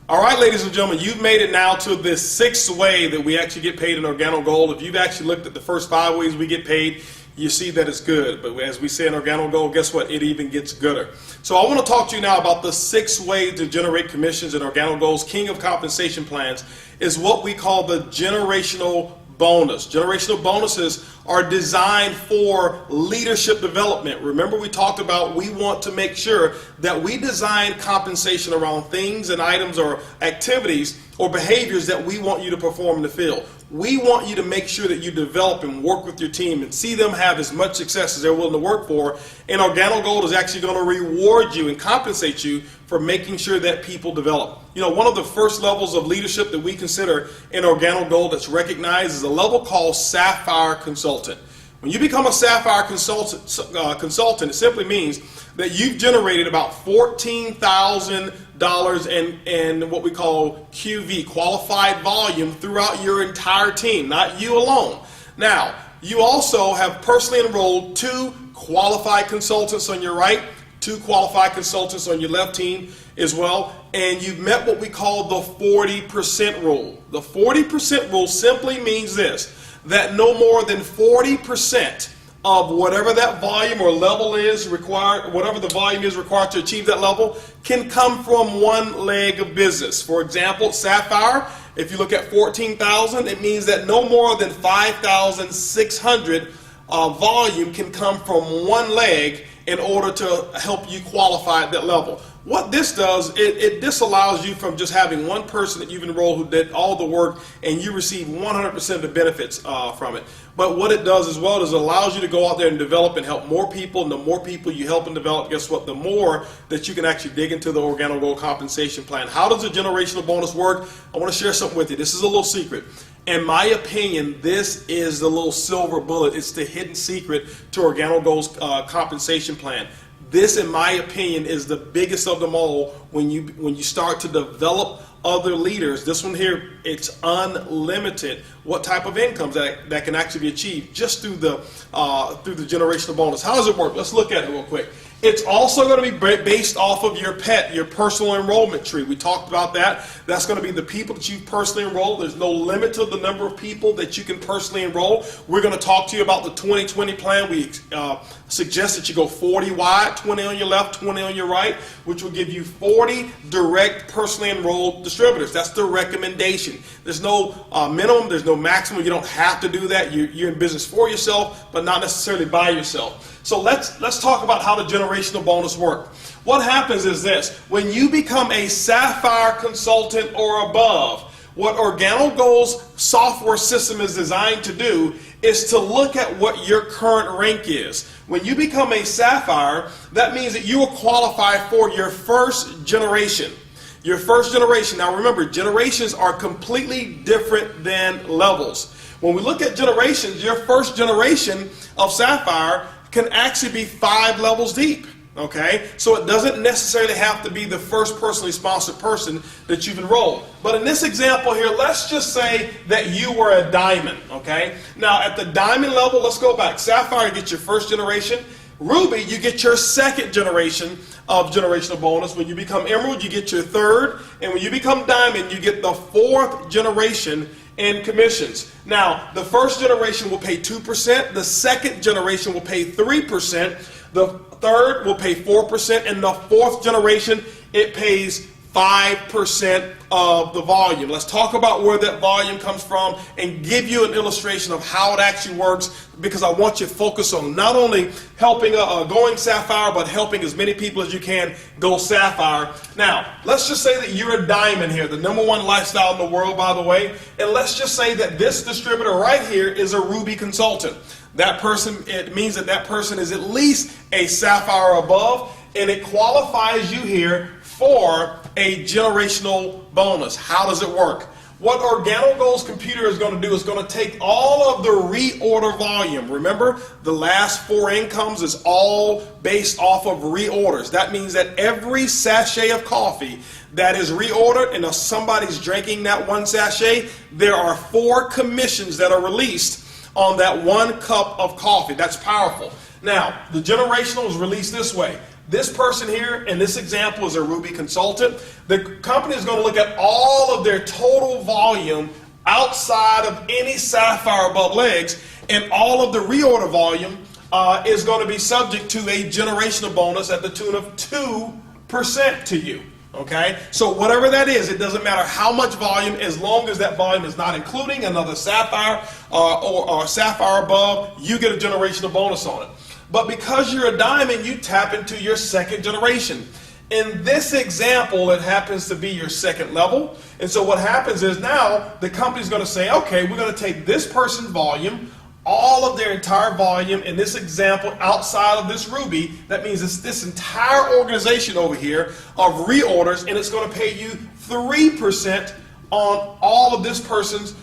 All right, ladies and gentlemen, you've made it now to the sixth way that we actually get paid in OrganoGold. If you've actually looked at the first 5 ways we get paid, you see that it's good. But as we say in OrganoGold, guess what? It even gets gooder. So I want to talk to you now about the 6 ways to generate commissions in OrganoGold's King of Compensation Plans is what we call the generational bonus. Generational bonuses are designed for leadership development. Remember, we talked about we want to make sure that we design compensation around things and items or activities or behaviors that we want you to perform in the field. We want you to make sure that you develop and work with your team and see them have as much success as they're willing to work for. And OrganoGold is actually going to reward you and compensate you for making sure that people develop. You know, one of the first levels of leadership that we consider in OrganoGold that's recognized is a level called Sapphire Consultant. When you become a Sapphire Consultant, it simply means that you've generated about $14,000 in what we call QV, qualified volume, throughout your entire team, not you alone. Now, you also have personally enrolled 2 qualified consultants on your right, 2 qualified consultants on your left team as well, and you've met what we call the 40% rule. The 40% rule simply means this, that no more than 40% of whatever that volume or level is required, whatever the volume is required to achieve that level, can come from one leg of business. For example, Sapphire, if you look at 14,000, it means that no more than 5,600 volume can come from one leg in order to help you qualify at that level. What this does, it disallows you from just having one person that you've enrolled who did all the work and you receive 100% of the benefits from it. But what it does as well is it allows you to go out there and develop and help more people, and the more people you help and develop, guess what, the more that you can actually dig into the OrganoGold compensation plan. How does a generational bonus work? I want to share something with you. This is a little secret. In my opinion, this is the little silver bullet. It's the hidden secret to OrganoGold's compensation plan. This, in my opinion, is the biggest of them all. When you start to develop other leaders, this one here, it's unlimited what type of incomes that can actually be achieved just through the generational bonus. How does it work? Let's look at it real quick. It's also going to be based off of your PET, your personal enrollment tree. We talked about that. That's going to be the people that you've personally enrolled. There's no limit to the number of people that you can personally enroll. We're going to talk to you about the 2020 plan. We suggest that you go 40 wide, 20 on your left, 20 on your right, which will give you 40 direct personally enrolled distributors. That's the recommendation. There's no minimum. There's no maximum. You don't have to do that. You're in business for yourself, but not necessarily by yourself. So let's talk about how the generational bonus work. What happens is this: when you become a Sapphire consultant or above, what OrganoGold's software system is designed to do is to look at what your current rank is. When you become a Sapphire, that means that you will qualify for your first generation. Your first generation. Now remember, generations are completely different than levels. When we look at generations, your first generation of Sapphire can actually be 5 levels deep. Okay, so it doesn't necessarily have to be the first personally sponsored person that you've enrolled. But in this example here, let's just say that you were a diamond. Okay, now at the diamond level, let's go back. Sapphire, you get your first generation. Ruby, you get your second generation of generational bonus. When you become emerald, you get your third. And when you become diamond, you get the 4th generation in commissions. Now, the first generation will pay 2%, the second generation will pay 3%, the third will pay 4%, and the 4th generation, it pays 5% of the volume. Let's talk about where that volume comes from and give you an illustration of how it actually works, because I want you to focus on not only helping going Sapphire, but helping as many people as you can go Sapphire. Now, let's just say that you're a diamond here, the #1 lifestyle in the world, by the way, and let's just say that this distributor right here is a Ruby consultant. That person, it means that that person is at least a Sapphire above, and it qualifies you here for a generational bonus. How does it work? What OrganoGold's computer is going to do is going to take all of the reorder volume. Remember, the last 4 incomes is all based off of reorders. That means that every sachet of coffee that is reordered, and if somebody's drinking that 1 sachet, there are 4 commissions that are released on that 1 cup of coffee. That's powerful. Now, the generational is released this way. This person here in this example is a Ruby consultant. The company is going to look at all of their total volume outside of any Sapphire above legs, and all of the reorder volume is going to be subject to a generational bonus at the tune of 2% to you. Okay, so whatever that is, it doesn't matter how much volume, as long as that volume is not including another Sapphire or Sapphire above, you get a generational bonus on it. But because you're a diamond, you tap into your second generation. In this example, it happens to be your second level. And so what happens is now the company's going to say, okay, we're going to take this person's volume, all of their entire volume, in this example, outside of this Ruby. That means it's this entire organization over here of reorders, and it's going to pay you 3% on all of this person's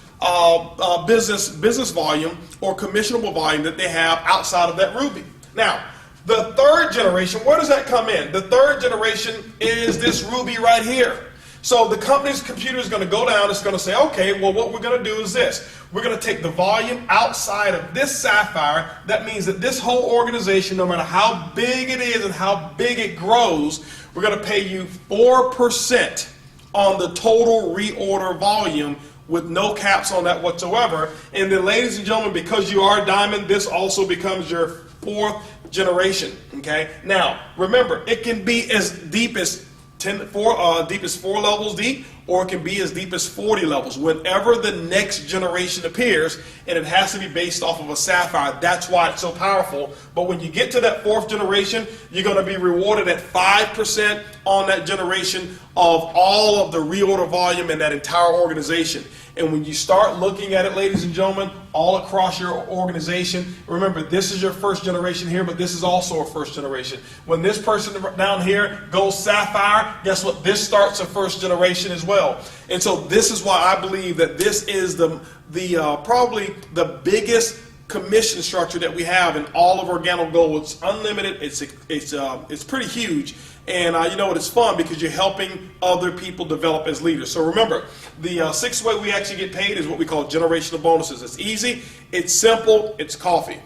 business volume or commissionable volume that they have outside of that Ruby. Now, the third generation, where does that come in? The third generation is this Ruby right here. So the company's computer is going to go down, it's going to say, okay, well, what we're going to do is this. We're going to take the volume outside of this Sapphire. That means that this whole organization, no matter how big it is and how big it grows, we're going to pay you 4% on the total reorder volume with no caps on that whatsoever. And then, ladies and gentlemen, because you are a diamond, this also becomes your fourth generation. Okay. Now, remember, it can be as deep as 4 levels deep, or it can be as deep as 40 levels. Whenever the next generation appears, and it has to be based off of a Sapphire, that's why it's so powerful. But when you get to that fourth generation, you're going to be rewarded at 5% on that generation of all of the reorder volume in that entire organization. And when you start looking at it, ladies and gentlemen, all across your organization, remember, this is your first generation here, but this is also a first generation. When this person down here goes Sapphire, guess what? This starts a first generation as well. And so this is why I believe that this is probably the biggest commission structure that we have in all of OrganoGold. It's unlimited. It's pretty huge. And you know what, it's fun because you're helping other people develop as leaders. So remember, the sixth way we actually get paid is what we call generational bonuses. It's easy, it's simple, it's coffee.